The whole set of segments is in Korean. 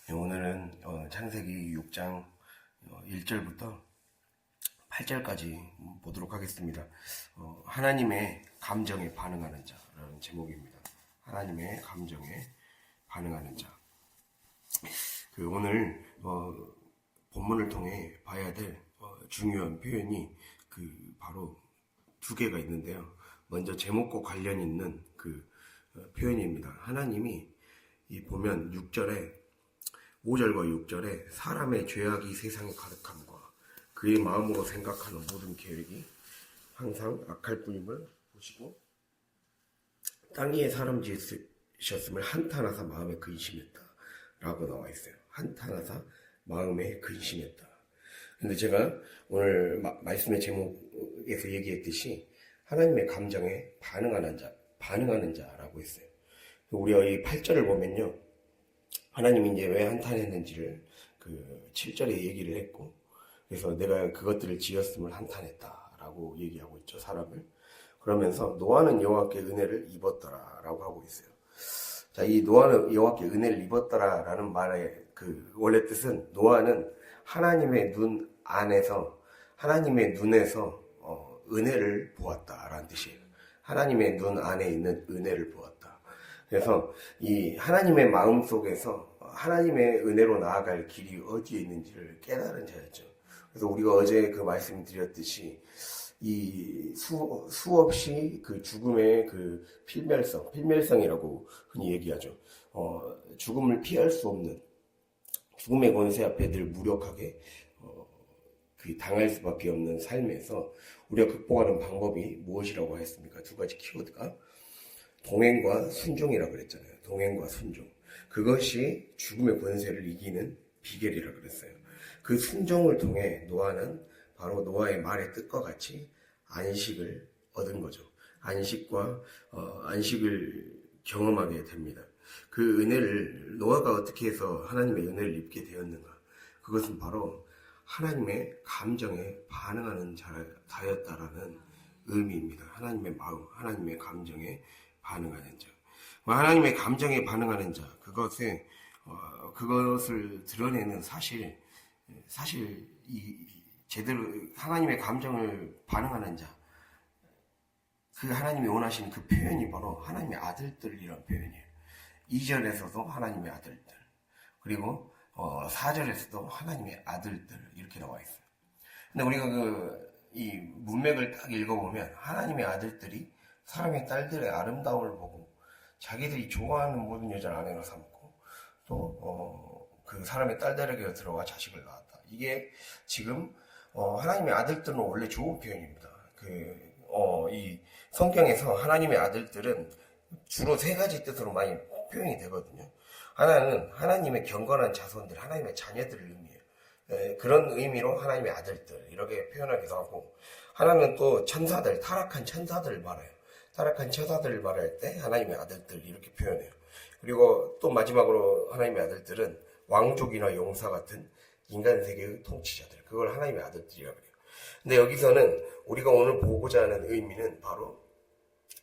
네, 오늘은 창세기 6장 1절부터 8절까지 보도록 하겠습니다. 하나님의 감정에 반응하는 자라는 제목입니다. 하나님의 감정에 반응하는 자. 오늘 본문을 통해 봐야 될 중요한 표현이 바로 두 개가 있는데요. 먼저 제목과 관련 있는 표현입니다. 하나님이 보면 5절과 6절에 사람의 죄악이 세상에 가득함과 그의 마음으로 생각하는 모든 계획이 항상 악할 뿐임을 보시고 땅 위에 사람 지으셨음을 한탄하사 마음에 근심했다 라고 나와 있어요. 한탄하사 마음에 근심했다. 근데 제가 오늘 말씀의 제목에서 얘기했듯이 하나님의 감정에 반응하는 자라고 했어요. 우리가 이 8절을 보면요, 하나님이 이제 왜 한탄했는지를 7절에 얘기를 했고, 그래서 내가 그것들을 지었음을 한탄했다라고 얘기하고 있죠, 사람을. 그러면서 노아는 여호와께 은혜를 입었더라라고 하고 있어요. 자, 이 노아는 여호와께 은혜를 입었더라라는 말의 원래 뜻은 노아는 하나님의 눈 안에서, 하나님의 눈에서 은혜를 보았다라는 뜻이에요. 하나님의 눈 안에 있는 은혜를 보았다. 그래서 이 하나님의 마음 속에서 하나님의 은혜로 나아갈 길이 어디에 있는지를 깨달은 자였죠. 그래서 우리가 어제 말씀 드렸듯이 이 수없이 죽음의 필멸성이라고 흔히 얘기하죠. 죽음을 피할 수 없는 죽음의 권세 앞에 늘 무력하게 당할 수밖에 없는 삶에서 우리가 극복하는 방법이 무엇이라고 했습니까? 두 가지 키워드가 동행과 순종이라고 그랬잖아요. 동행과 순종. 그것이 죽음의 권세를 이기는 비결이라고 그랬어요. 그 순종을 통해 노아는 바로 노아의 말의 뜻과 같이 안식을 얻은 거죠. 안식을 경험하게 됩니다. 그 은혜를 노아가 어떻게 해서 하나님의 은혜를 입게 되었는가? 그것은 바로 하나님의 감정에 반응하는 자였다라는 의미입니다. 하나님의 마음, 하나님의 감정에 반응하는 자. 하나님의 감정에 반응하는 자, 그것을 드러내는 제대로 하나님의 감정을 반응하는 자, 하나님이 원하시는 표현이 바로 하나님의 아들들이라는 표현이에요. 2절에서도 하나님의 아들들, 그리고 4절에서도 하나님의 아들들 이렇게 나와 있어요. 근데 우리가 이 문맥을 딱 읽어보면 하나님의 아들들이 사람의 딸들의 아름다움을 보고 자기들이 좋아하는 모든 여자를 아내로 삼고 또 사람의 딸들에게 들어가 자식을 낳았다. 이게 지금 하나님의 아들들은 원래 좋은 표현입니다. 이 성경에서 하나님의 아들들은 주로 세 가지 뜻으로 많이 표현이 되거든요. 하나는 하나님의 경건한 자손들, 하나님의 자녀들을 의미해요. 그런 의미로 하나님의 아들들 이렇게 표현하기도 하고, 하나는 또 천사들, 타락한 천사들을 말해요. 타락한 천사들을 말할 때 하나님의 아들들 이렇게 표현해요. 그리고 또 마지막으로 하나님의 아들들은 왕족이나 용사 같은 인간 세계의 통치자들, 그걸 하나님의 아들들이라고 그래요. 근데 여기서는 우리가 오늘 보고자 하는 의미는 바로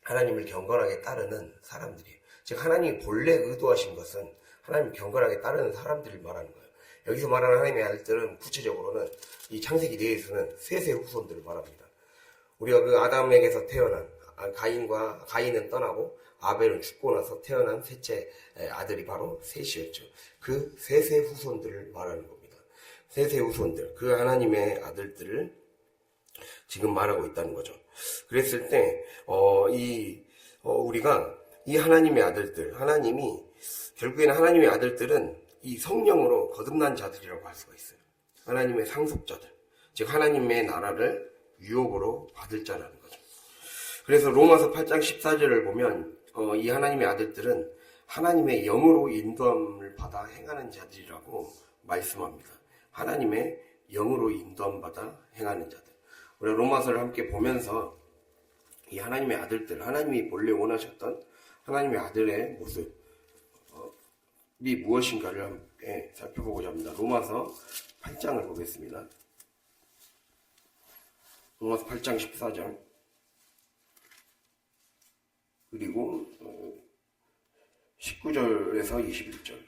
하나님을 경건하게 따르는 사람들이에요. 즉 하나님이 본래 의도하신 것은 하나님을 경건하게 따르는 사람들을 말하는 거예요. 여기서 말하는 하나님의 아들들은 구체적으로는 이 창세기 내에서는 셋의 후손들을 말합니다. 우리가 아담에게서 태어난 가인은 떠나고 아벨은 죽고 나서 태어난 셋째 아들이 바로 셋이었죠. 그 셋의 후손들을 말하는 겁니다. 셋의 후손들, 하나님의 아들들을 지금 말하고 있다는 거죠. 그랬을 때 우리가 이 하나님의 아들들, 결국에는 하나님의 아들들은 이 성령으로 거듭난 자들이라고 할 수가 있어요. 하나님의 상속자들, 즉 하나님의 나라를 유업으로 받을 자라는 거죠. 그래서 로마서 8장 14절을 보면 이 하나님의 아들들은 하나님의 영으로 인도함을 받아 행하는 자들이라고 말씀합니다. 하나님의 영으로 인도함 받아 행하는 자들. 우리 로마서를 함께 보면서 이 하나님의 아들들, 하나님이 본래 원하셨던 하나님의 아들의 모습이 무엇인가를 함께 살펴보고자 합니다. 로마서 8장을 보겠습니다. 로마서 8장 14절 그리고 19절에서 21절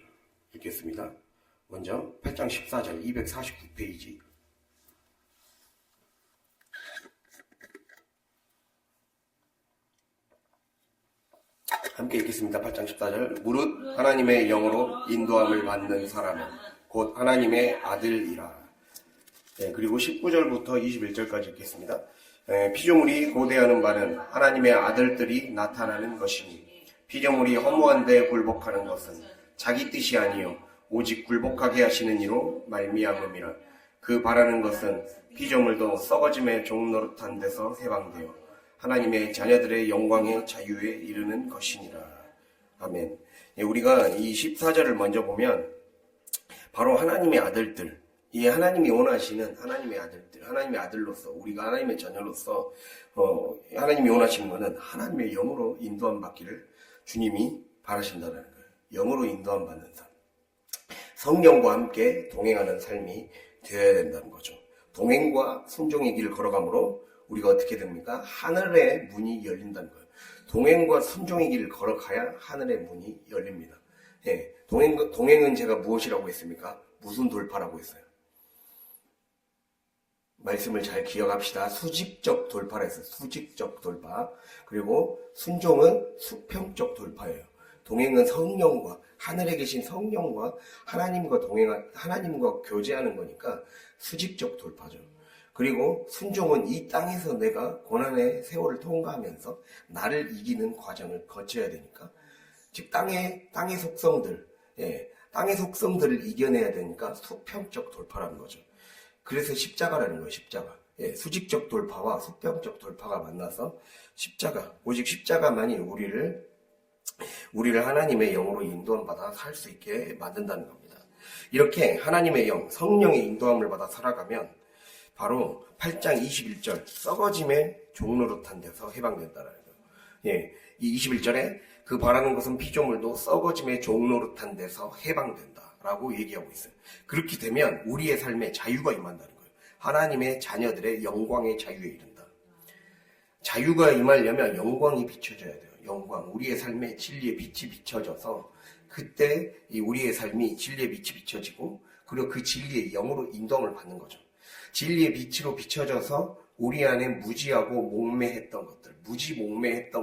읽겠습니다. 먼저 8장 14절 249페이지. 함께 읽겠습니다. 8장 14절. 무릇 하나님의 영으로 인도함을 받는 사람은 곧 하나님의 아들이라. 네, 그리고 19절부터 21절까지 읽겠습니다. 피조물이 고대하는 바는 하나님의 아들들이 나타나는 것이니 피조물이 허무한 데 굴복하는 것은 자기 뜻이 아니요 오직 굴복하게 하시는 이로 말미암음이라. 그 바라는 것은 피조물도 썩어짐의 종노릇한 데서 해방되어 하나님의 자녀들의 영광의 자유에 이르는 것이니라. 아멘. 우리가 이 14절을 먼저 보면 바로 하나님의 아들들, 이 하나님이 원하시는 하나님의 아들들, 하나님의 아들로서 우리가 하나님의 자녀로서 하나님이 원하시는 것은 하나님의 영으로 인도함 받기를 주님이 바라신다는 거예요. 영으로 인도함 받는 삶, 성령과 함께 동행하는 삶이 되어야 된다는 거죠. 동행과 순종의 길을 걸어가므로 우리가 어떻게 됩니까? 하늘의 문이 열린다는 거예요. 동행과 순종의 길을 걸어가야 하늘의 문이 열립니다. 예, 동행은 제가 무엇이라고 했습니까? 무슨 돌파라고 했어요? 말씀을 잘 기억합시다. 수직적 돌파라 했어요. 수직적 돌파. 그리고 순종은 수평적 돌파예요. 동행은 성령과 하늘에 계신 성령과 하나님과 교제하는 거니까 수직적 돌파죠. 그리고 순종은 이 땅에서 내가 고난의 세월을 통과하면서 나를 이기는 과정을 거쳐야 되니까, 즉 땅의 속성들, 땅의 속성들을 이겨내야 되니까 수평적 돌파라는 거죠. 그래서 십자가라는 거예요. 십자가. 수직적 돌파와 수평적 돌파가 만나서 오직 십자가만이 우리를 하나님의 영으로 인도함 받아 살 수 있게 만든다는 겁니다. 이렇게 하나님의 영, 성령의 인도함을 받아 살아가면 바로 8장 21절 썩어짐의 종노릇한 데서 해방된다는 거예요. 이 21절에 그 바라는 것은 피조물도 썩어짐의 종노릇한 데서 해방된다라고 얘기하고 있어요. 그렇게 되면 우리의 삶에 자유가 임한다는 거예요. 하나님의 자녀들의 영광의 자유에 이른다. 자유가 임하려면 영광이 비춰져야 돼요. 영광, 우리의 삶에 진리의 빛이 비춰져서 그때 이 우리의 삶이 진리의 빛이 비춰지고 그리고 그 진리의 영으로 인도함을 받는 거죠. 진리의 빛으로 비춰져서 우리 안에 무지몽매했던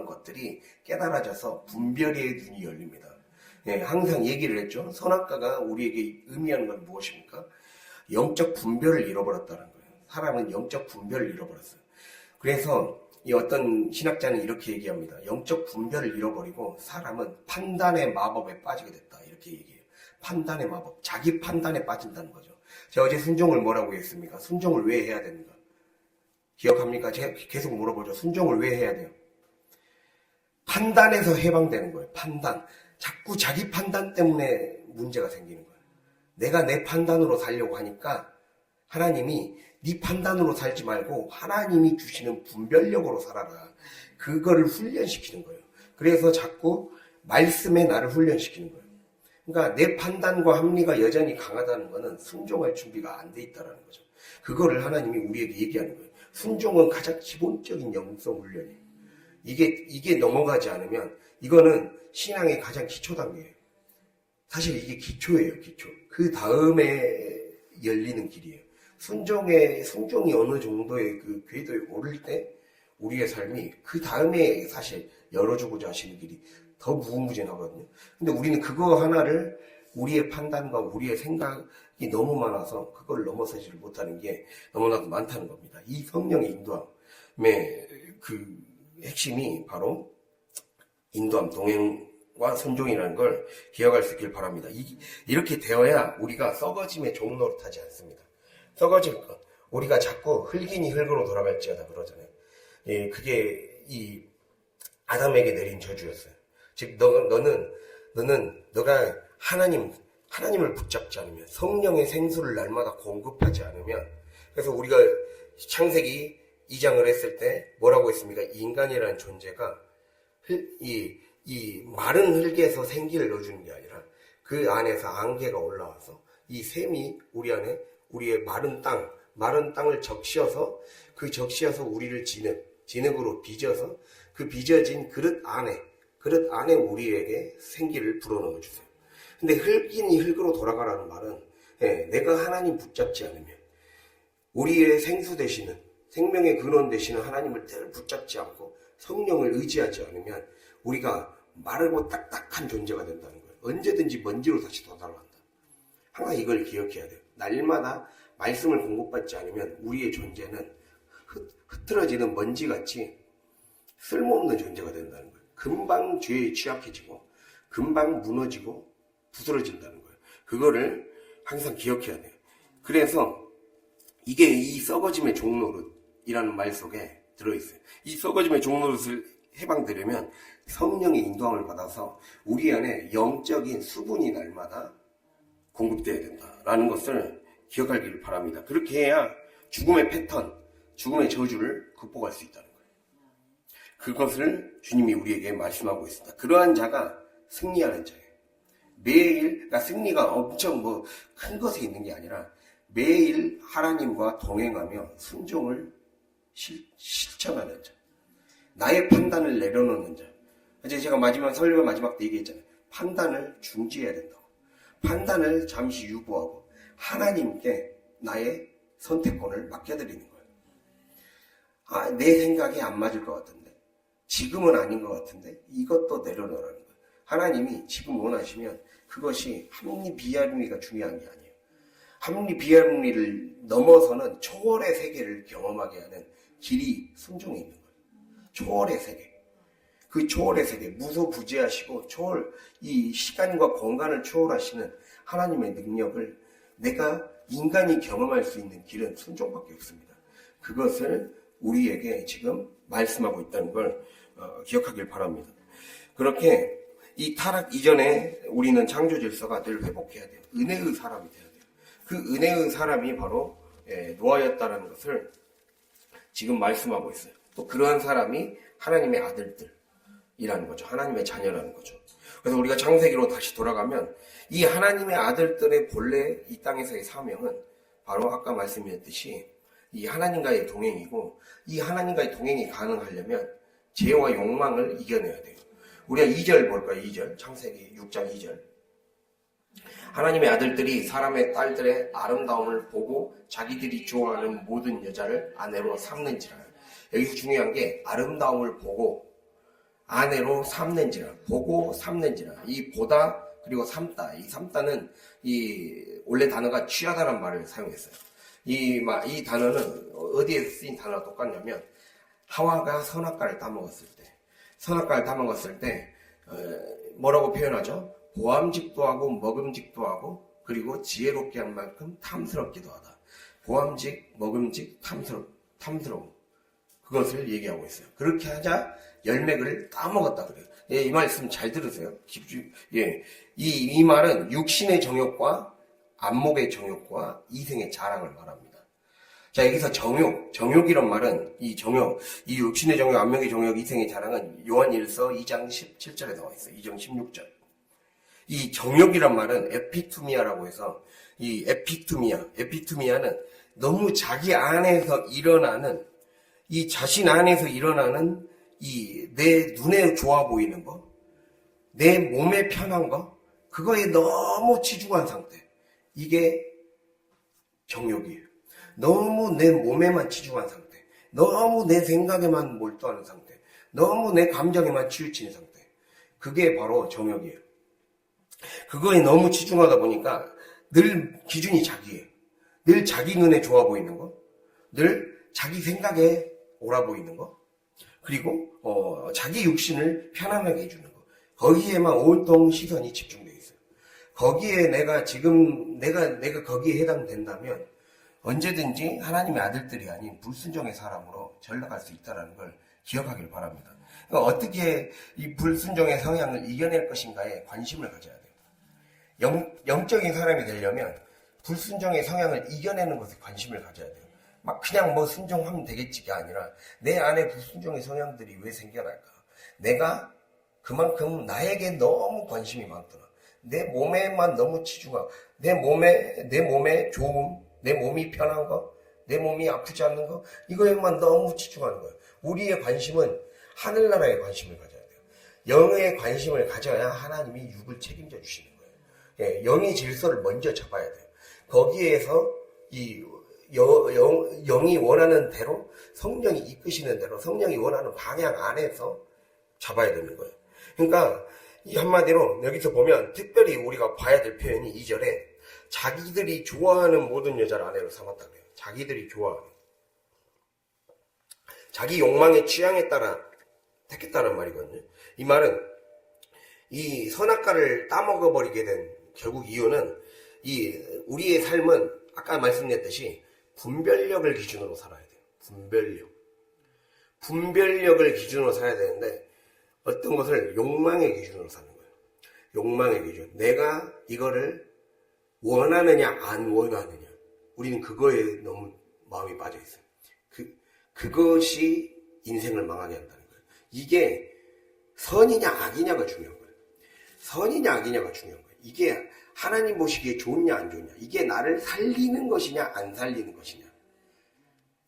것들이 깨달아져서 분별의 눈이 열립니다. 항상 얘기를 했죠. 선악과가 우리에게 의미하는 건 무엇입니까? 영적 분별을 잃어버렸다는 거예요. 사람은 영적 분별을 잃어버렸어요. 그래서 이 어떤 신학자는 이렇게 얘기합니다. 영적 분별을 잃어버리고 사람은 판단의 마법에 빠지게 됐다. 이렇게 얘기해요. 판단의 마법, 자기 판단에 빠진다는 거죠. 제가 어제 순종을 뭐라고 했습니까? 순종을 왜 해야 됩니까? 기억합니까? 제가 계속 물어보죠. 순종을 왜 해야 돼요? 판단에서 해방되는 거예요. 판단. 자꾸 자기 판단 때문에 문제가 생기는 거예요. 내가 내 판단으로 살려고 하니까 하나님이 네 판단으로 살지 말고 하나님이 주시는 분별력으로 살아라. 그거를 훈련시키는 거예요. 그래서 자꾸 말씀에 나를 훈련시키는 거예요. 그러니까 내 판단과 합리가 여전히 강하다는 것은 순종할 준비가 안 돼 있다는 거죠. 그거를 하나님이 우리에게 얘기하는 거예요. 순종은 가장 기본적인 영성 훈련이에요. 이게 넘어가지 않으면 이거는 신앙의 가장 기초 단계예요. 사실 이게 기초예요, 기초. 그 다음에 열리는 길이에요. 순종이 어느 정도의 그 궤도에 오를 때 우리의 삶이 그 다음에 사실 열어주고자 하시는 길이 더 무궁무진하거든요. 근데 우리는 그거 하나를 우리의 판단과 우리의 생각이 너무 많아서 그걸 넘어서지를 못하는 게 너무나도 많다는 겁니다. 이 성령의 인도함의 그 핵심이 바로 인도함, 동행과 순종이라는 걸 기억할 수 있길 바랍니다. 이렇게 되어야 우리가 썩어짐의 종노릇하지 않습니다. 썩어질 것. 우리가 자꾸 흙이니 흙으로 돌아갈지어다 그러잖아요. 그게 이 아담에게 내린 저주였어요. 즉 너가 하나님을 붙잡지 않으면 성령의 생수를 날마다 공급하지 않으면 그래서 우리가 창세기 2장을 했을 때 뭐라고 했습니까? 인간이라는 존재가 이 마른 흙에서 생기를 넣어주는 게 아니라 그 안에서 안개가 올라와서 이 샘이 우리 안에 우리의 마른 땅을 적셔서 우리를 진흙으로 빚어서 그 빚어진 그릇 안에 우리에게 생기를 불어넣어 주세요. 근데 흙이니 흙으로 돌아가라는 말은 내가 하나님 붙잡지 않으면, 우리의 생수 되시는, 생명의 근원 되시는 하나님을 늘 붙잡지 않고 성령을 의지하지 않으면 우리가 마르고 딱딱한 존재가 된다는 거예요. 언제든지 먼지로 다시 도달한다. 항상 이걸 기억해야 돼요. 날마다 말씀을 공급받지 않으면 우리의 존재는 흐트러지는 먼지같이 쓸모없는 존재가 된다는 거예요. 금방 죄에 취약해지고 금방 무너지고 부스러진다는 거예요. 그거를 항상 기억해야 돼요. 그래서 이게 이 썩어짐의 종노릇이라는 말 속에 들어있어요. 이 썩어짐의 종노릇을 해방되려면 성령의 인도함을 받아서 우리 안에 영적인 수분이 날마다 공급되어야 된다라는 것을 기억하기를 바랍니다. 그렇게 해야 죽음의 패턴, 죽음의 저주를 극복할 수 있다는 거예요. 그것을 주님이 우리에게 말씀하고 있습니다. 그러한 자가 승리하는 자예요. 매일, 그러니까 승리가 엄청 큰 것에 있는 게 아니라 매일 하나님과 동행하며 순종을 실천하는 자. 나의 판단을 내려놓는 자. 이제 제가 설교 마지막 때 얘기했잖아요. 판단을 중지해야 된다고. 판단을 잠시 유보하고 하나님께 나의 선택권을 맡겨드리는 거예요. 내 생각이 안 맞을 것 같은데, 지금은 아닌 것 같은데, 이것도 내려놓으라는 거예요. 하나님이 지금 원하시면 그것이 합리 비합리가 중요한 게 아니에요. 합리 비합리를 넘어서는 초월의 세계를 경험하게 하는 길이 순종에 있는 거예요. 초월의 세계. 그 초월의 세계, 무소부재하시고 이 시간과 공간을 초월하시는 하나님의 능력을 내가 인간이 경험할 수 있는 길은 순종밖에 없습니다. 그것을 우리에게 지금 말씀하고 있다는 걸 기억하길 바랍니다. 그렇게 이 타락 이전에 우리는 창조 질서가 늘 회복해야 돼요. 은혜의 사람이 돼야 돼요. 그 은혜의 사람이 바로 노아였다는 것을 지금 말씀하고 있어요. 또 그러한 사람이 하나님의 아들들이라는 거죠. 하나님의 자녀라는 거죠. 그래서 우리가 창세기로 다시 돌아가면 이 하나님의 아들들의 본래 이 땅에서의 사명은 바로 아까 말씀드렸듯이 이 하나님과의 동행이고, 이 하나님과의 동행이 가능하려면 죄와 욕망을 이겨내야 돼요. 우리가 2절 볼까요? 2절. 창세기 6장 2절. 하나님의 아들들이 사람의 딸들의 아름다움을 보고 자기들이 좋아하는 모든 여자를 아내로 삼는지라. 여기서 중요한 게 아름다움을 보고 아내로 삼는지라. 보고 삼는지라. 이 보다 그리고 삼다. 이 삼다는 이 원래 단어가 취하다라는 말을 사용했어요. 이 단어는 어디에 쓰인 단어가 똑같냐면 하와가 선악과를 따먹었을 때 뭐라고 표현하죠? 보암직도 하고 먹음직도 하고 그리고 지혜롭게 한 만큼 탐스럽기도 하다. 보암직, 먹음직, 탐스러움. 그것을 얘기하고 있어요. 그렇게 하자 열매를 따먹었다 그래요. 이 말씀 잘 들으세요. 이 말은 육신의 정욕과 안목의 정욕과 이생의 자랑을 말합니다. 자, 여기서 정욕이란 말은 이 육신의 정욕, 안목의 정욕, 이생의 자랑은 요한일서 2장 17절에 나와 있어요. 2장 16절. 이 정욕이란 말은 에피투미아라고 해서 이 에피투미아는 너무 자기 안에서 일어나는 이 자신 안에서 일어나는 이 내 눈에 좋아 보이는 거, 내 몸에 편한 거, 그거에 너무 치중한 상태. 이게 정욕이에요. 너무 내 몸에만 치중한 상태. 너무 내 생각에만 몰두하는 상태. 너무 내 감정에만 치우치는 상태. 그게 바로 정욕이에요. 그거에 너무 치중하다 보니까 늘 기준이 자기예요. 늘 자기 눈에 좋아 보이는 거, 늘 자기 생각에 옳아 보이는 거, 그리고 자기 육신을 편안하게 해주는 거. 거기에만 온통 시선이 집중되어 있어요. 거기에 내가 거기에 해당된다면 언제든지 하나님의 아들들이 아닌 불순종의 사람으로 전락할 수 있다는 걸 기억하길 바랍니다. 그러니까 어떻게 이 불순종의 성향을 이겨낼 것인가에 관심을 가져야 돼요. 영적인 사람이 되려면 불순종의 성향을 이겨내는 것에 관심을 가져야 돼요. 막 그냥 순종하면 되겠지가 아니라 내 안에 불순종의 성향들이 왜 생겨날까? 내가 그만큼 나에게 너무 관심이 많더라. 내 몸에만 너무 치중하고 내 몸에 좋음, 내 몸이 편한 거, 내 몸이 아프지 않는 거, 이거에만 너무 치중하는 거예요. 우리의 관심은 하늘나라에 관심을 가져야 돼요. 영의 관심을 가져야 하나님이 육을 책임져 주시는 거예요. 영의 질서를 먼저 잡아야 돼요. 거기에서 이 영이 원하는 대로, 성령이 이끄시는 대로, 성령이 원하는 방향 안에서 잡아야 되는 거예요. 그러니까 이 한마디로 여기서 보면 특별히 우리가 봐야 될 표현이 2절에 자기들이 좋아하는 모든 여자를 아내로 삼았다 그래요. 자기들이 좋아하는, 자기 욕망의 취향에 따라 택했다는 말이거든요. 이 말은 이 선악과를 따먹어버리게 된 결국 이유는 이 우리의 삶은 아까 말씀드렸듯이 분별력을 기준으로 살아야 돼요. 분별력을 기준으로 살아야 되는데 어떤 것을 욕망의 기준으로 사는 거예요. 욕망의 기준. 내가 이거를 원하느냐 안 원하느냐. 우리는 그거에 너무 마음이 빠져 있어요. 그것이 인생을 망하게 한다는 거예요. 이게 선이냐 악이냐가 중요한 거예요. 선이냐 악이냐가 중요한 거예요. 이게 하나님 보시기에 좋냐 안 좋냐. 이게 나를 살리는 것이냐 안 살리는 것이냐.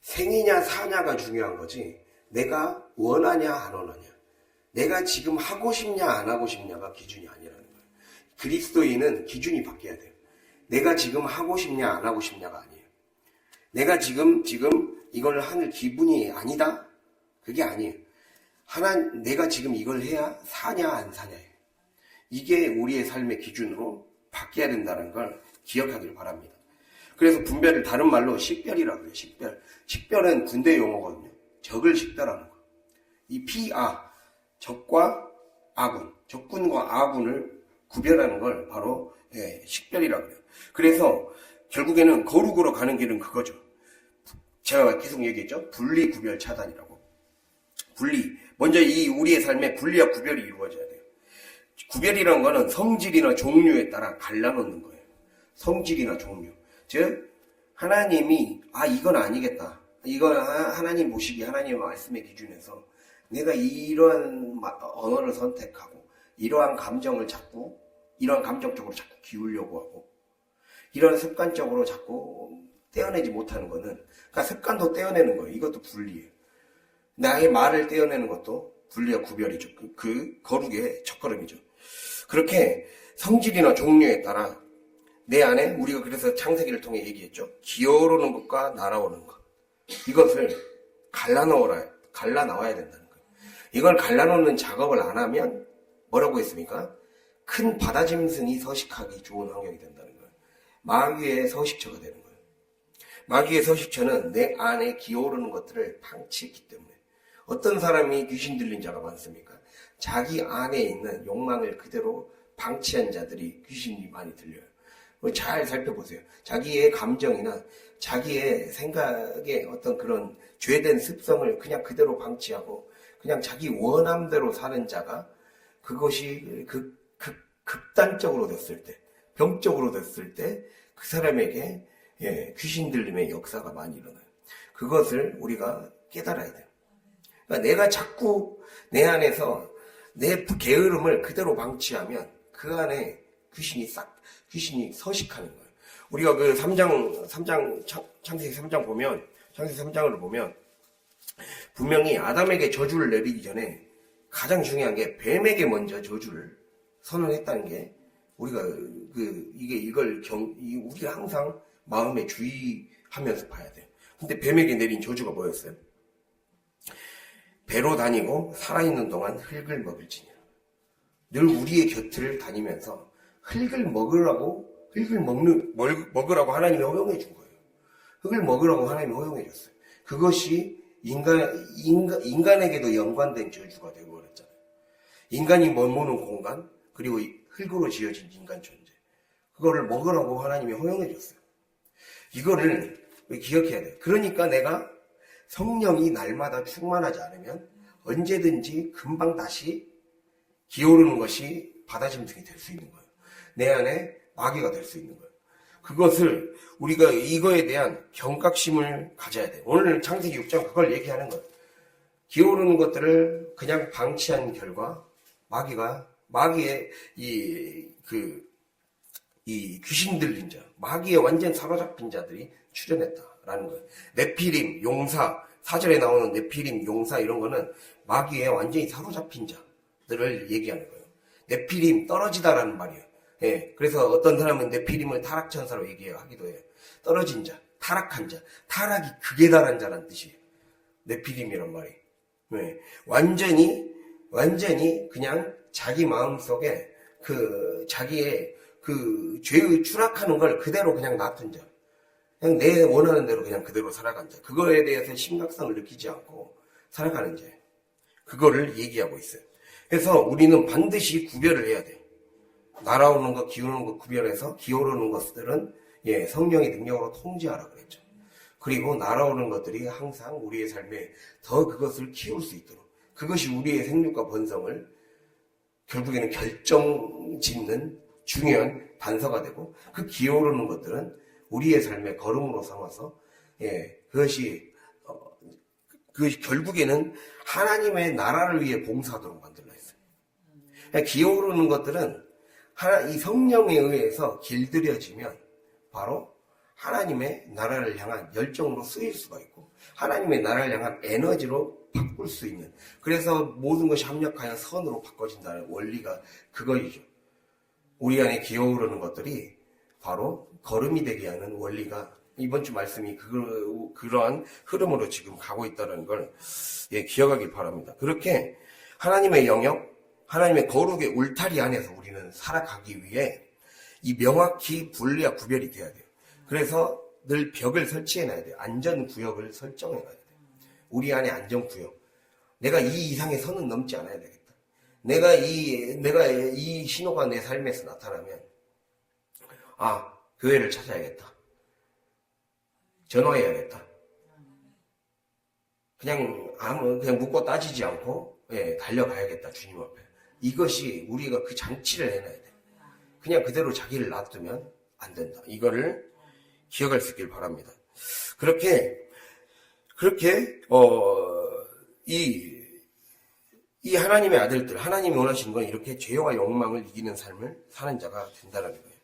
생이냐 사냐가 중요한 거지. 내가 원하냐 안 원하냐. 내가 지금 하고 싶냐 안 하고 싶냐가 기준이 아니라는 거예요. 그리스도인은 기준이 바뀌어야 돼요. 내가 지금 하고 싶냐 안 하고 싶냐가 아니에요. 내가 지금 이걸 하는 기분이 아니다? 그게 아니에요. 내가 지금 이걸 해야 사냐 안 사냐예요. 이게 우리의 삶의 기준으로 바뀌어야 된다는 걸 기억하길 바랍니다. 그래서 분별을 다른 말로 식별이라고 해요. 식별은 군대 용어거든요. 적을 식별하는 거. 이 적과 아군, 적군과 아군을 구별하는 걸 바로 식별이라고 해요. 그래서 결국에는 거룩으로 가는 길은 그거죠. 제가 계속 얘기했죠. 분리, 구별, 차단이라고. 먼저 이 우리의 삶에 분리와 구별이 이루어져야 돼요. 구별이라는 거는 성질이나 종류에 따라 갈라놓는 거예요. 성질이나 종류. 즉 하나님이 이건 아니겠다. 이건 하나님 보시기, 하나님의 말씀의 기준에서 내가 이러한 언어를 선택하고 이러한 감정을 자꾸 이러한 감정적으로 자꾸 기우려고 하고 이런 습관적으로 자꾸 떼어내지 못하는 거는, 그러니까 습관도 떼어내는 거예요. 이것도 분리예요. 나의 말을 떼어내는 것도 분리와 구별이죠. 그 거룩의 첫걸음이죠. 그렇게 성질이나 종류에 따라 내 안에, 우리가 그래서 창세기를 통해 얘기했죠. 기어오르는 것과 날아오는 것. 이것을 갈라나와야 된다는 거예요. 이걸 갈라놓는 작업을 안 하면 뭐라고 했습니까? 큰 바다짐승이 서식하기 좋은 환경이 된다는 거예요. 마귀의 서식처가 되는 거예요. 마귀의 서식처는 내 안에 기어오르는 것들을 방치했기 때문에. 어떤 사람이 귀신 들린 자가 많습니까? 자기 안에 있는 욕망을 그대로 방치한 자들이 귀신이 많이 들려요. 잘 살펴보세요. 자기의 감정이나 자기의 생각의 어떤 그런 죄된 습성을 그냥 그대로 방치하고 그냥 자기 원함대로 사는 자가, 그것이 극단적으로 됐을 때, 병적으로 됐을 때 그 사람에게 귀신 들림의 역사가 많이 일어나요. 그것을 우리가 깨달아야 돼요. 그러니까 내가 자꾸 내 안에서 내 게으름을 그대로 방치하면 그 안에 귀신이 서식하는 거예요. 우리가 그 창세기 3장 보면, 창세기 3장을 보면 분명히 아담에게 저주를 내리기 전에 가장 중요한 게 뱀에게 먼저 저주를 선언했다는 게, 우리가 우리가 항상 마음에 주의하면서 봐야 돼요. 근데 뱀에게 내린 저주가 뭐였어요? 배로 다니고 살아있는 동안 흙을 먹을지니라. 늘 우리의 곁을 다니면서 흙을 먹으라고 하나님이 허용해 준 거예요. 흙을 먹으라고 하나님이 허용해 줬어요. 그것이 인간에게도 연관된 저주가 되고 그랬잖아요. 인간이 머무는 공간, 그리고 흙으로 지어진 인간 존재. 그거를 먹으라고 하나님이 허용해 줬어요. 이거를 기억해야 돼요. 그러니까 내가 성령이 날마다 충만하지 않으면 언제든지 금방 다시 기어오르는 것이 바다짐승이 될 수 있는 거예요. 내 안에 마귀가 될 수 있는 거예요. 그것을 우리가 이거에 대한 경각심을 가져야 돼요. 오늘 창세기 6장 그걸 얘기하는 거예요. 기어오르는 것들을 그냥 방치한 결과 마귀의 이 귀신 들린 자, 마귀에 완전 사로잡힌 자들이 출현했다라는 거예요. 네피림, 용사, 4절에 나오는 네피림, 용사 이런 거는 마귀에 완전히 사로잡힌 자들을 얘기하는 거예요. 네피림, 떨어지다라는 말이에요. 예, 그래서 어떤 사람은 네피림을 타락천사로 얘기하기도 해요. 떨어진 자, 타락한 자, 타락이 극에 달한 자란 뜻이에요. 네피림이란 말이. 예, 완전히 그냥 자기 마음속에 자기의 죄의 추락하는 걸 그대로 그냥 놔둔 자. 그냥 내 원하는 대로 그냥 그대로 살아간 자. 그거에 대해서 심각성을 느끼지 않고 살아가는 자. 그거를 얘기하고 있어요. 그래서 우리는 반드시 구별을 해야 돼요. 날아오는 것, 기우는 것 구별해서 기어오르는 것들은 성령의 능력으로 통제하라 그랬죠. 그리고 날아오는 것들이 항상 우리의 삶에 더 그것을 키울 수 있도록 그것이 우리의 생육과 번성을 결국에는 결정짓는 중요한 단서가 되고 그 기어오르는 것들은 우리의 삶의 걸음으로 삼아서 그것이 결국에는 하나님의 나라를 위해 봉사하도록 만들어 있어요. 기어오르는 것들은 이 성령에 의해서 길들여지면 바로 하나님의 나라를 향한 열정으로 쓰일 수가 있고 하나님의 나라를 향한 에너지로 바꿀 수 있는 그래서 모든 것이 합력하여 선으로 바꿔진다는 원리가 그거이죠. 우리 안에 기어오르는 것들이 바로 걸음이 되게 하는 원리가 이번 주 말씀이 그러한 흐름으로 지금 가고 있다는 걸 기억하길 바랍니다. 그렇게 하나님의 영역, 하나님의 거룩의 울타리 안에서 우리는 살아가기 위해 이 명확히 분리와 구별이 돼야 돼요. 그래서 늘 벽을 설치해놔야 돼요. 안전구역을 설정해놔야 돼요. 우리 안에 안전구역. 내가 이 이상의 선은 넘지 않아야 되겠다. 내가 이 신호가 내 삶에서 나타나면 교회를 찾아야겠다. 전화해야겠다. 그냥 묻고 따지지 않고 달려가야겠다 주님 앞에. 이것이 우리가 그 장치를 해놔야 돼. 그냥 그대로 자기를 놔두면 안 된다. 이거를 기억할 수 있길 바랍니다. 그렇게 이 하나님의 아들들, 하나님이 원하시는 건 이렇게 죄와 욕망을 이기는 삶을 사는 자가 된다는 거예요.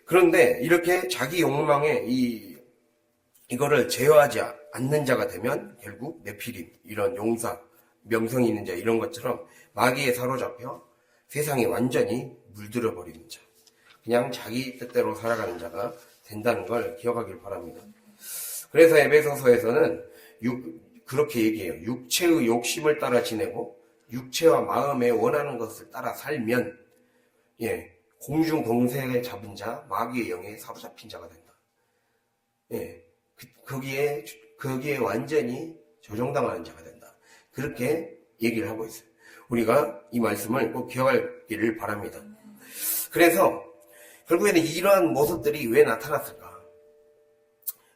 그런데 이렇게 자기 욕망에 이거를 제어하지 않는 자가 되면 결국 네피림, 이런 용사, 명성이 있는 자 이런 것처럼 마귀에 사로잡혀 세상에 완전히 물들어 버리는 자. 그냥 자기 뜻대로 살아가는 자가 된다는 걸 기억하길 바랍니다. 그래서 에베소서에서는 그렇게 얘기해요. 육체의 욕심을 따라 지내고 육체와 마음에 원하는 것을 따라 살면 공중 공세에 잡은 자, 마귀의 영에 사로잡힌 자가 된다. 거기에 완전히 조종당하는 자가 된다. 그렇게 얘기를 하고 있어요. 우리가 이 말씀을 꼭 기억하기를 바랍니다. 그래서 결국에는 이러한 모습들이 왜 나타났을까?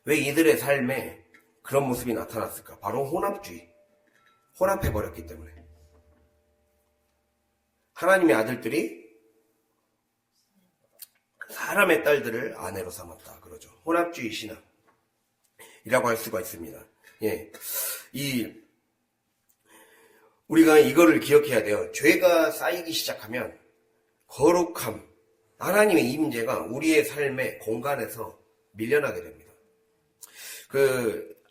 왜 이들의 삶에 그런 모습이 나타났을까? 바로 혼합주의. 혼합해버렸기 때문에. 하나님의 아들들이 사람의 딸들을 아내로 삼았다. 그러죠. 혼합주의 신앙이라고 할 수가 있습니다. 우리가 이거를 기억해야 돼요. 죄가 쌓이기 시작하면 거룩함, 하나님의 임재가 우리의 삶의 공간에서 밀려나게 됩니다.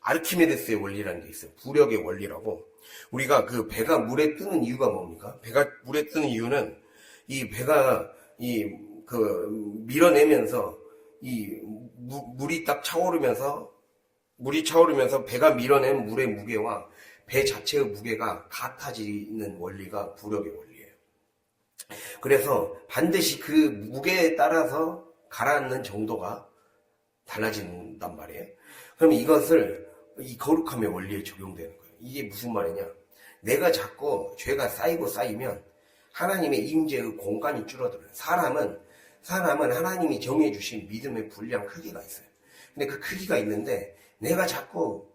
아르키메데스의 원리라는 게 있어요. 부력의 원리라고. 우리가 배가 물에 뜨는 이유가 뭡니까? 배가 물에 뜨는 이유는 이 배가 밀어내면서 물이 딱 차오르면서 배가 밀어낸 물의 무게와 배 자체의 무게가 같아지는 원리가 부력의 원리예요. 그래서 반드시 그 무게에 따라서 가라앉는 정도가 달라진단 말이에요. 그럼 이것을 이 거룩함의 원리에 적용되는 거예요. 이게 무슨 말이냐? 내가 자꾸 죄가 쌓이면 하나님의 임재의 공간이 줄어들어요. 사람은 하나님이 정해주신 믿음의 분량 크기가 있어요. 근데 그 크기가 있는데 내가 자꾸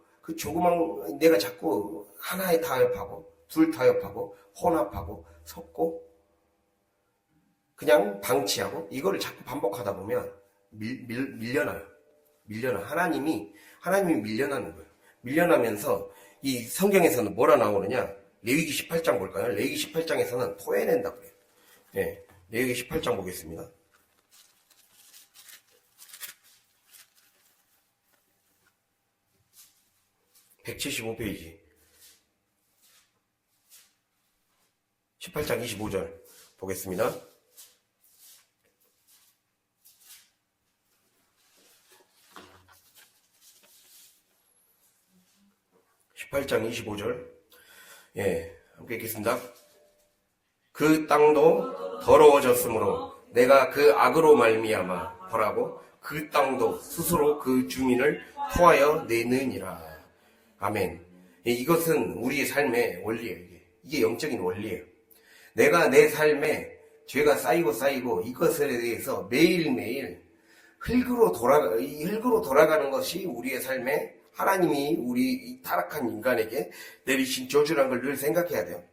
하나에 타협하고 둘 타협하고 혼합하고 섞고 그냥 방치하고 이거를 자꾸 반복하다 보면 밀려나요. 하나님이 밀려나는 거예요. 밀려나면서 이 성경에서는 뭐라 나오느냐? 레위기 18장 볼까요? 레위기 18장에서는 토해낸다 그래요. 레위기 18장 보겠습니다. (175페이지) 18장 25절 보겠습니다. 8장 25절. 예, 함께 읽겠습니다. 그 땅도 더러워졌으므로 내가 그 악으로 말미암아 벌하고 그 땅도 스스로 그 주민을 토하여 내느니라. 아멘. 예, 이것은 우리의 삶의 원리예요. 이게 영적인 원리예요. 내가 내 삶에 죄가 쌓이고 이것에 대해서 매일매일 흙으로 돌아가는 것이 우리의 삶에 하나님이 우리 이 타락한 인간에게 내리신 저주란 걸 늘 생각해야 돼요.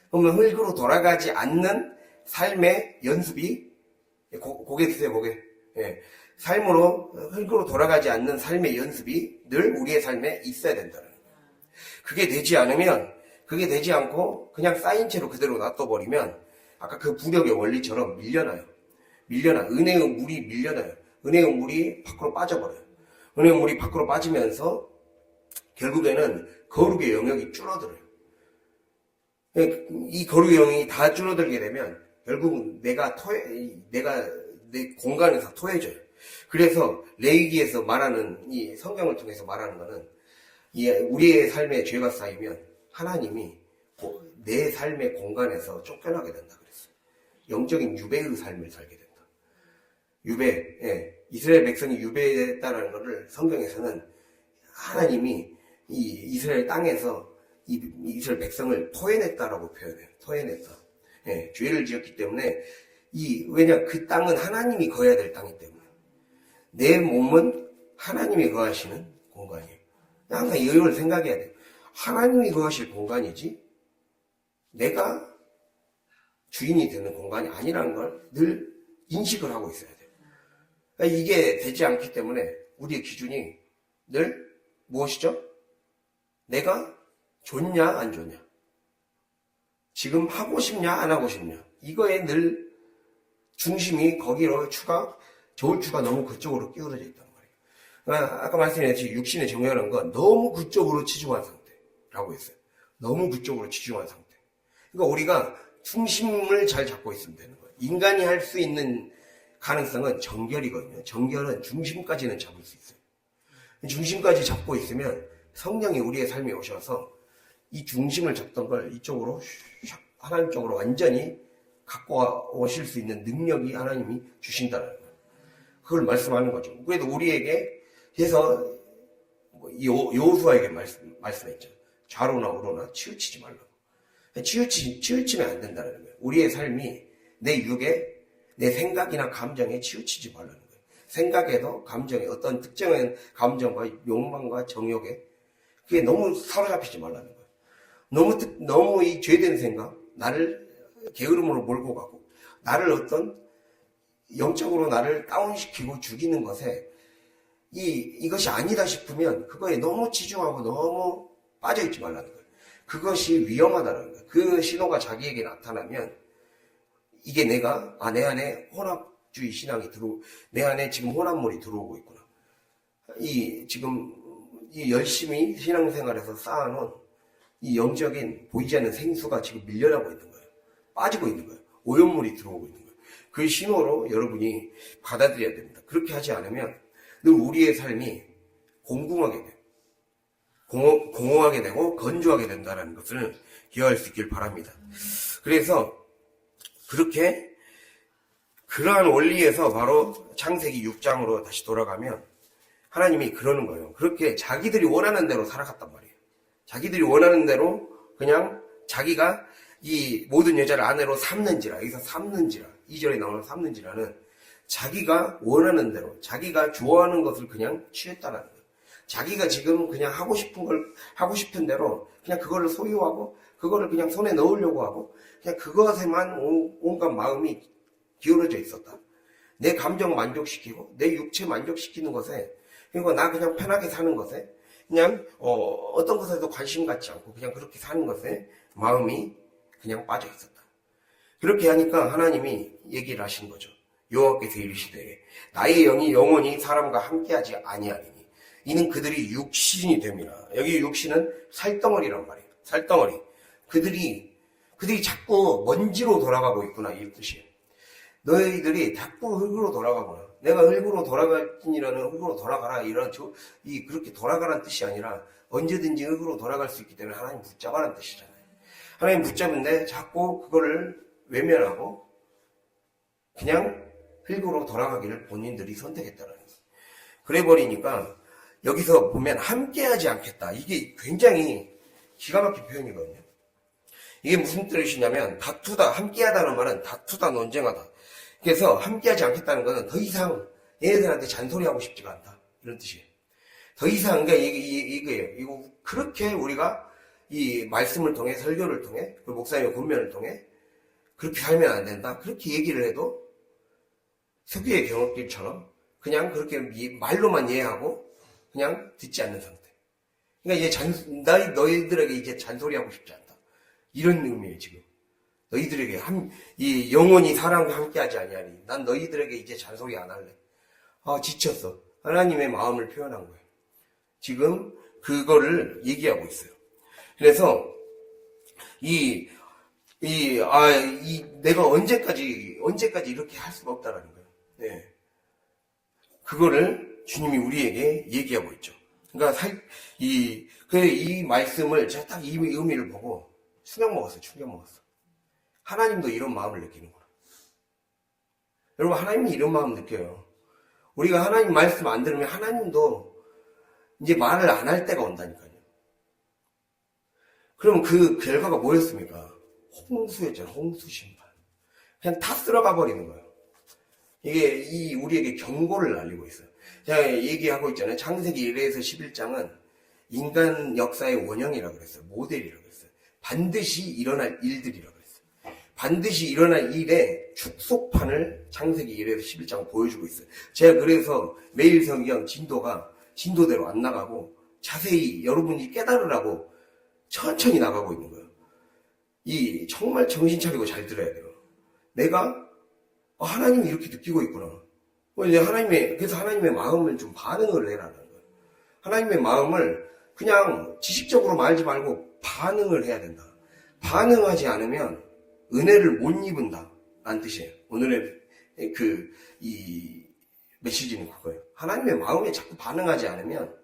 그러면 흙으로 돌아가지 않는 삶의 연습이, 고개 드세요, 고개. 예. 삶으로, 흙으로 돌아가지 않는 삶의 연습이 늘 우리의 삶에 있어야 된다는 거예요. 그게 되지 않고 그냥 쌓인 채로 그대로 놔둬버리면 아까 그 부력의 원리처럼 밀려나요. 은혜의 물이 밀려나요. 은혜의 물이 밖으로 빠져버려요. 은혜의 물이 밖으로 빠지면서 결국에는 거룩의 영역이 줄어들어요. 이 거룩의 영역이 다 줄어들게 되면 결국은 내가 내 공간에서 토해져요. 그래서 레위기에서 말하는 이 성경을 통해서 말하는 거는 우리의 삶에 죄가 쌓이면 하나님이 내 삶의 공간에서 쫓겨나게 된다 그랬어요. 영적인 유배의 삶을 살게 된다. 유배, 예. 이스라엘 백성이 유배했다는 것을 성경에서는 하나님이 이 이스라엘 땅에서 이스라엘 백성을 토해냈다라고 표현해요. 토해냈다. 예. 죄를 지었기 때문에 왜냐 그 땅은 하나님이 거해야 될 땅이기 때문에 내 몸은 하나님이 거하시는 공간이에요. 항상 이걸 생각해야 돼요. 하나님이 거하실 공간이지 내가 주인이 되는 공간이 아니라는 걸 늘 인식을 하고 있어야 돼요. 그러니까 이게 되지 않기 때문에 우리의 기준이 늘 무엇이죠? 내가 좋냐 안 좋냐, 지금 하고 싶냐 안 하고 싶냐, 이거에 늘 중심이 거기로 저울추가 너무 그쪽으로 기울어져 있단 말이에요. 그러니까 아까 말씀드렸듯이 육신의 정욕이라는 건 너무 그쪽으로 치중한 상태라고 했어요. 너무 그쪽으로 치중한 상태. 그러니까 우리가 중심을 잘 잡고 있으면 되는 거예요. 인간이 할 수 있는 가능성은 정결이거든요. 정결은 중심까지는 잡을 수 있어요. 중심까지 잡고 있으면 성령이 우리의 삶에 오셔서 이 중심을 잡던 걸 이쪽으로 하나님 쪽으로 완전히 갖고 오실 수 있는 능력이 하나님이 주신다는 거예요. 그걸 말씀하는 거죠. 그래도 우리에게 해서 여호수아에게 말씀했죠. 좌로나 우로나 치우치지 말라고. 치우치면 안 된다는 거예요. 우리의 삶이 내 육에, 내 생각이나 감정에 치우치지 말라는 거예요. 생각에도 감정에, 어떤 특정한 감정과 욕망과 정욕에 그게 너무 사로잡히지 말라는 거예요. 너무 이 죄된 생각, 나를 게으름으로 몰고 가고, 나를 어떤 영적으로 나를 다운시키고 죽이는 것에 이것이 아니다 싶으면 그거에 너무 치중하고 너무 빠져있지 말라는 거예요. 그것이 위험하다는 거예요. 그 신호가 자기에게 나타나면 이게 내 안에 혼합주의 신앙이 내 안에 지금 혼합물이 들어오고 있구나. 지금 열심히 신앙생활에서 쌓아놓은 이 영적인 보이지 않는 생수가 지금 밀려나고 있는 거예요. 빠지고 있는 거예요. 오염물이 들어오고 있는 거예요. 그 신호로 여러분이 받아들여야 됩니다. 그렇게 하지 않으면 늘 우리의 삶이 공공하게 돼요. 공허하게 되고 건조하게 된다는 것을 기억할 수 있길 바랍니다. 그래서 그러한 원리에서 바로 창세기 6장으로 다시 돌아가면 하나님이 그러는 거예요. 그렇게 자기들이 원하는 대로 살아갔단 말이에요. 자기들이 원하는 대로 그냥 자기가 이 모든 여자를 아내로 삼는지라, 여기서 삼는지라, 2절에 나오는 삼는지라는 자기가 원하는 대로, 자기가 좋아하는 것을 그냥 취했다는 거예요. 자기가 지금 그냥 하고 싶은 대로 그냥 그거를 소유하고, 그거를 그냥 손에 넣으려고 하고, 그냥 그것에만 온갖 마음이 기울어져 있었다. 내 감정 만족시키고, 내 육체 만족시키는 것에, 그리고 나 그냥 편하게 사는 것에, 그냥, 어떤 것에도 관심 갖지 않고, 그냥 그렇게 사는 것에 마음이 그냥 빠져 있었다. 그렇게 하니까 하나님이 얘기를 하신 거죠. 여호와께서 이르시되 나의 영이 영원히 사람과 함께하지 아니하리니 이는 그들이 육신이 됨이라. 여기 육신은 살덩어리란 말이에요. 살덩어리. 그들이 자꾸 먼지로 돌아가고 있구나, 이 뜻이에요. 너희들이 자꾸 흙으로 돌아가구나. 내가 흙으로 돌아갈지니라는 흙으로 돌아가라 이런 그렇게 돌아가라는 뜻이 아니라 언제든지 흙으로 돌아갈 수 있기 때문에 하나님 붙잡아라는 뜻이잖아요. 하나님 붙잡은데 자꾸 그거를 외면하고 그냥 흙으로 돌아가기를 본인들이 선택했다는 거예요. 그래 버리니까 여기서 보면 함께하지 않겠다. 이게 굉장히 기가 막힌 표현이거든요. 이게 무슨 뜻이냐면 다투다, 함께하다는 말은 다투다, 논쟁하다. 그래서 함께하지 않겠다는 것은 더 이상 얘네들한테 잔소리하고 싶지가 않다. 이런 뜻이에요. 더 이상, 그러니까 이거예요. 이거 그렇게 우리가 이 말씀을 통해, 설교를 통해, 그 목사님의 권면을 통해 그렇게 살면 안 된다. 그렇게 얘기를 해도 석유의 경업길처럼 그냥 그렇게 말로만 이해하고 그냥 듣지 않는 상태. 그러니까 이제 너희들에게 이제 잔소리하고 싶지 않다. 이런 의미예요, 지금. 너희들에게 이 영원히 사랑과 함께하지 아니하니 난 너희들에게 이제 잔소리 안 할래. 지쳤어. 하나님의 마음을 표현한 거예요. 지금 그거를 얘기하고 있어요. 그래서 내가 언제까지 이렇게 할 수가 없다라는 거예요. 네. 그거를 주님이 우리에게 얘기하고 있죠. 그러니까 이 말씀을 제가 딱 이 의미를 보고 충격 먹었어. 하나님도 이런 마음을 느끼는구나. 여러분, 하나님이 이런 마음 느껴요. 우리가 하나님 말씀 안 들으면 하나님도 이제 말을 안 할 때가 온다니까요. 그럼 그 결과가 뭐였습니까? 홍수였잖아요. 홍수 심판. 그냥 다 쓸어가 버리는 거예요. 이게 우리에게 경고를 날리고 있어요. 제가 얘기하고 있잖아요. 창세기 1에서 11장은 인간 역사의 원형이라고 그랬어요. 모델이라고 그랬어요. 반드시 일어날 일들이라고 그랬어요. 반드시 일어날 일의 축소판을 창세기 1에서 11장은 보여주고 있어요. 제가 그래서 매일 성경 진도대로 안 나가고 자세히 여러분이 깨달으라고 천천히 나가고 있는 거예요. 정말 정신 차리고 잘 들어야 돼요. 내가 하나님이 이렇게 느끼고 있구나. 그래서 하나님의 마음을 좀 반응을 해라는 거예요. 하나님의 마음을 그냥 지식적으로 말지 말고 반응을 해야 된다. 반응하지 않으면 은혜를 못 입은다. 라는 뜻이에요. 오늘의 메시지는 그거예요. 하나님의 마음에 자꾸 반응하지 않으면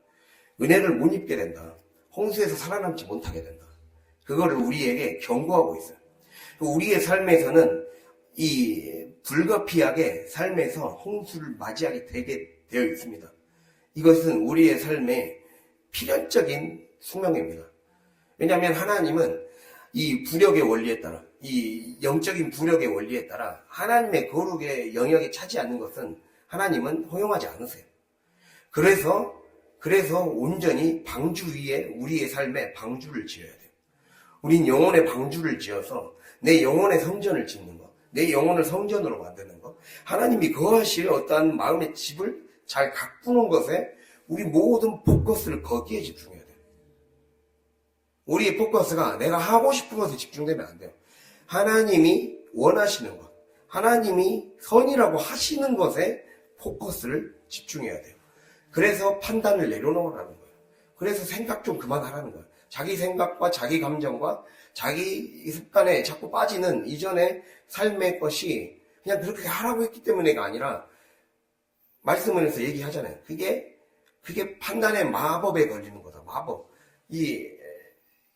은혜를 못 입게 된다. 홍수에서 살아남지 못하게 된다. 그거를 우리에게 경고하고 있어요. 우리의 삶에서는 불가피하게 삶에서 홍수를 맞이하게 되게 되어 있습니다. 이것은 우리의 삶의 필연적인 숙명입니다. 왜냐하면 하나님은 이 부력의 원리에 따라, 이 영적인 부력의 원리에 따라 하나님의 거룩의 영역에 차지 않는 것은 하나님은 허용하지 않으세요. 그래서 온전히 방주 위에 우리의 삶에 방주를 지어야 돼요. 우린 영혼의 방주를 지어서 내 영혼의 성전을 짓는 것, 내 영혼을 성전으로 만드는 것, 하나님이 거하실 어떠한 마음의 집을 잘 가꾸는 것에 우리 모든 포커스를 거기에 집중해야 돼요. 우리의 포커스가 내가 하고 싶은 것에 집중되면 안 돼요. 하나님이 원하시는 것, 하나님이 선이라고 하시는 것에 포커스를 집중해야 돼요. 그래서 판단을 내려놓으라는 거예요. 그래서 생각 좀 그만하라는 거예요. 자기 생각과 자기 감정과 자기 습관에 자꾸 빠지는 이전의 삶의 것이 그냥 그렇게 하라고 했기 때문에가 아니라 말씀에서 얘기하잖아요. 그게 판단의 마법에 걸리는 거다. 마법.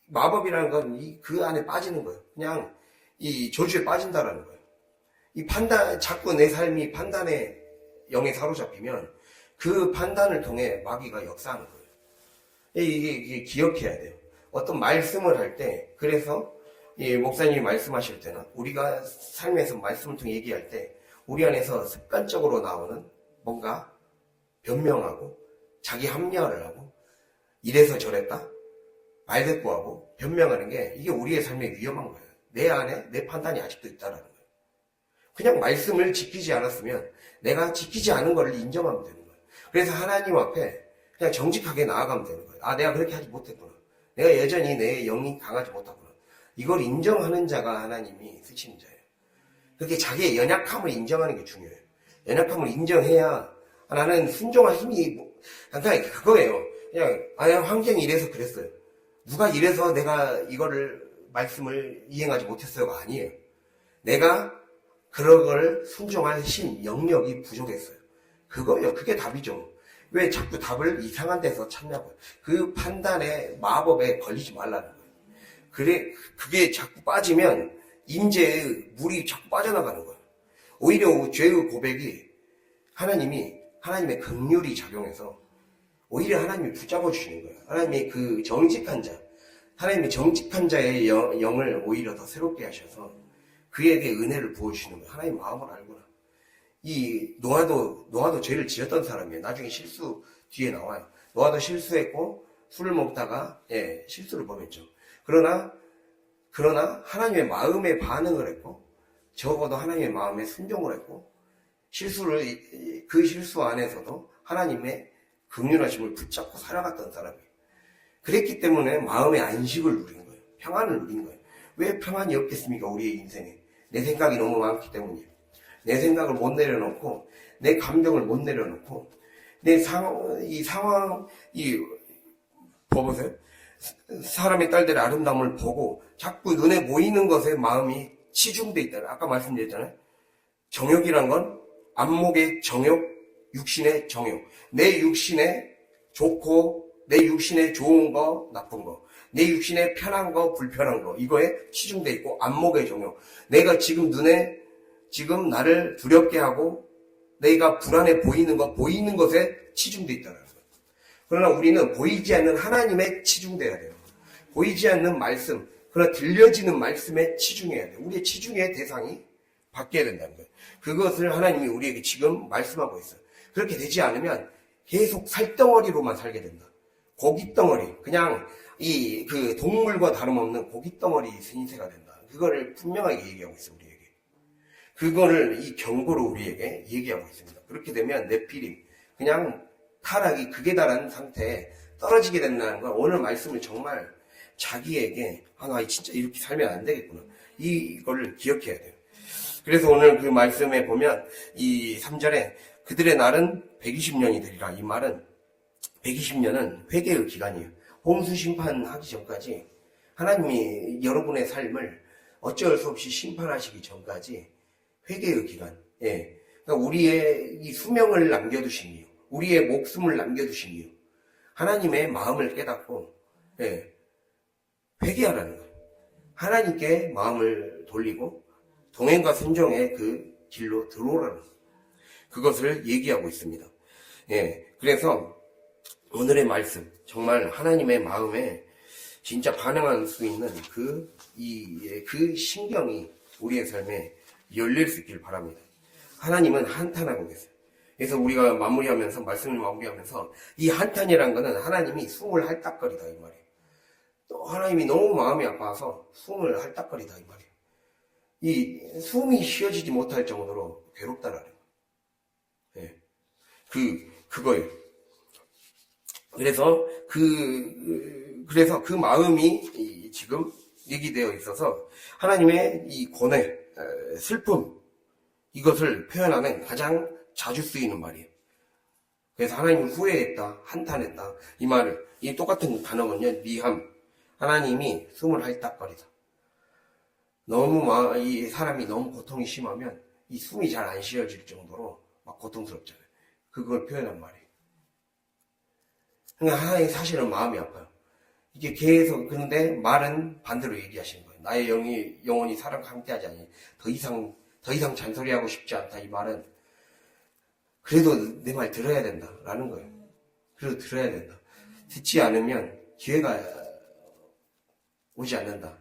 마법이라는 건 그 안에 빠지는 거예요. 그냥 이 저주에 빠진다라는 거예요. 자꾸 내 삶이 판단의 영에 사로잡히면 그 판단을 통해 마귀가 역사하는 거예요. 이게 기억해야 돼요. 어떤 말씀을 할 때, 그래서 목사님이 말씀하실 때는 우리가 삶에서 말씀을 통해 얘기할 때 우리 안에서 습관적으로 나오는 뭔가 변명하고 자기 합리화를 하고 이래서 저랬다 말대꾸하고 변명하는 게 이게 우리의 삶에 위험한 거예요. 내 안에 내 판단이 아직도 있다라는 거예요. 그냥 말씀을 지키지 않았으면 내가 지키지 않은 것을 인정하면 되는 거예요. 그래서 하나님 앞에 그냥 정직하게 나아가면 되는 거예요. 내가 그렇게 하지 못했구나. 내가 여전히 내 영이 강하지 못하구나. 이걸 인정하는 자가 하나님이 쓰시는 자예요. 그렇게 자기의 연약함을 인정하는 게 중요해요. 연약함을 인정해야 나는 순종할 힘이 그냥 그거예요. 그냥 환경이 이래서 그랬어요. 누가 이래서 내가 이거를 말씀을 이행하지 못했어요가 아니에요. 내가 그런 걸 순종할 힘, 영역이 부족했어요. 그거요. 그게 답이죠. 왜 자꾸 답을 이상한 데서 찾냐고요. 그 판단에 마법에 걸리지 말라는 거예요. 그래, 그게 자꾸 빠지면 임재의 물이 자꾸 빠져나가는 거예요. 오히려 죄의 고백이 하나님의 긍휼이 작용해서 오히려 하나님이 붙잡아 주시는 거예요. 하나님의 그 정직한 자, 하나님의 정직한 자의 영을 오히려 더 새롭게 하셔서 그에게 은혜를 부어주시는 거예요. 하나님 마음을 알구나. 이 노아도 죄를 지었던 사람이에요. 나중에 실수 뒤에 나와요. 노아도 실수했고 술을 먹다가 실수를 범했죠. 그러나 하나님의 마음에 반응을 했고 적어도 하나님의 마음에 순종을 했고 그 실수 안에서도 하나님의 긍휼하심을 붙잡고 살아갔던 사람이에요. 그랬기 때문에 마음의 안식을 누린 거예요. 평안을 누린 거예요. 왜 평안이 없겠습니까? 우리의 인생에. 내 생각이 너무 많기 때문이에요. 내 생각을 못 내려놓고 내 감정을 못 내려놓고 내 봐보세요. 사람의 딸들의 아름다움을 보고 자꾸 눈에 보이는 것에 마음이 치중돼 있다. 아까 말씀드렸잖아요. 정욕이란 건 안목의 정욕, 육신의 정욕. 내 육신에 좋고 내 육신에 좋은 거, 나쁜 거. 내 육신에 편한 거, 불편한 거. 이거에 치중돼 있고 안목의 정욕. 내가 지금 눈에 지금 나를 두렵게 하고 내가 불안해 보이는 것에 치중돼 있다는 거예요. 그러나 우리는 보이지 않는 하나님에 치중돼야 돼요. 보이지 않는 말씀, 그러나 들려지는 말씀에 치중해야 돼요. 우리의 치중의 대상이 바뀌어야 된다는 거예요. 그것을 하나님이 우리에게 지금 말씀하고 있어요. 그렇게 되지 않으면 계속 살덩어리로만 살게 된다. 고깃덩어리, 그냥 그 동물과 다름없는 고깃덩어리 신세가 된다. 그거를 분명하게 얘기하고 있어요, 우리에게. 그거를 이 경고로 우리에게 얘기하고 있습니다. 그렇게 되면 네피림, 그냥 타락이 극에 달한 상태에 떨어지게 된다는 건 오늘 말씀을 정말 자기에게 나 진짜 이렇게 살면 안 되겠구나. 이거를 기억해야 돼요. 그래서 오늘 그 말씀에 보면 이 3절에 그들의 날은 120년이 되리라. 이 말은 120년은 회개의 기간이에요. 홍수 심판하기 전까지 하나님이 여러분의 삶을 어쩔 수 없이 심판하시기 전까지 회개의 기간. 그러니까 우리의 이 수명을 남겨두신 이유, 우리의 목숨을 남겨두신 이유, 하나님의 마음을 깨닫고 회개하라는 거예요. 하나님께 마음을 돌리고 동행과 순종의 그 길로 들어오라는 거예요. 그것을 얘기하고 있습니다. 그래서 오늘의 말씀, 정말 하나님의 마음에 진짜 반응할 수 있는 그 신경이 우리의 삶에 열릴 수 있길 바랍니다. 하나님은 한탄하고 계세요. 그래서 우리가 말씀을 마무리하면서 이 한탄이라는 거는 하나님이 숨을 할딱거리다 이 말이에요. 또 하나님이 너무 마음이 아파서 숨을 할딱거리다 이 말이에요. 이 숨이 쉬어지지 못할 정도로 괴롭다라는 거예요. 그거예요. 그래서 그 마음이 지금 얘기되어 있어서 하나님의 이 고뇌, 슬픔, 이것을 표현하는 가장 자주 쓰이는 말이에요. 그래서 하나님은 후회했다, 한탄했다. 이 똑같은 단어는요, 미함. 하나님이 숨을 할딱거리다. 이 사람이 너무 고통이 심하면 이 숨이 잘 안 쉬어질 정도로 막 고통스럽잖아요. 그걸 표현한 말이에요. 그러니까 하나님 사실은 마음이 아파요. 이게 계속, 그런데 말은 반대로 얘기하시는 거예요. 나의 영혼이 사람과 함께하지 않니. 더 이상 잔소리하고 싶지 않다. 이 말은 그래도 내 말 들어야 된다 라는 거예요. 그래도 들어야 된다. 듣지 않으면 기회가 오지 않는다.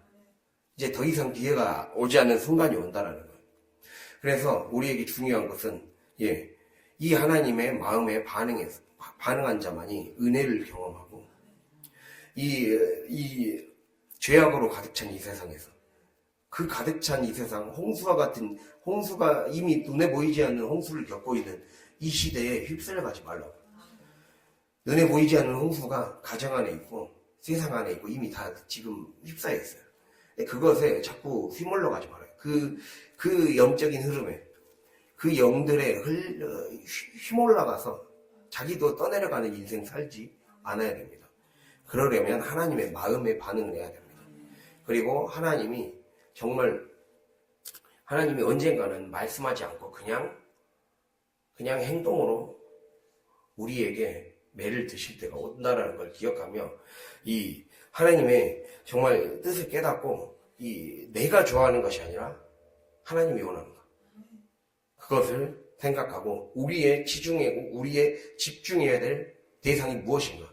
이제 더 이상 기회가 오지 않는 순간이 온다라는 거예요. 그래서 우리에게 중요한 것은 이 하나님의 마음에 반응한 자만이 은혜를 경험하고 이 죄악으로 가득 찬 이 세상에서 그 가득 찬 이 세상, 홍수가 이미 눈에 보이지 않는 홍수를 겪고 있는 이 시대에 휩쓸려가지 말라고. 눈에 보이지 않는 홍수가 가정 안에 있고 세상 안에 있고 이미 다 지금 휩싸여 있어요. 그것에 자꾸 휘몰러 가지 말아요. 그 영적인 흐름에, 그 영들에 휘몰라가서 자기도 떠내려가는 인생 살지 않아야 됩니다. 그러려면 하나님의 마음에 반응을 해야 됩니다. 그리고 하나님이 언젠가는 말씀하지 않고 그냥 그냥 행동으로 우리에게 매를 드실 때가 온다라는 걸 기억하며 이 하나님의 정말 뜻을 깨닫고 이 내가 좋아하는 것이 아니라 하나님이 원하는 것, 그것을 생각하고 우리의 치중하고 우리의 집중해야 될 대상이 무엇인가,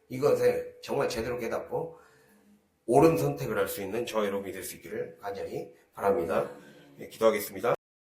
이것을 정말 제대로 깨닫고 옳은 선택을 할 수 있는 저와 여러분이 될 수 있기를 간절히 바랍니다. 네, 기도하겠습니다.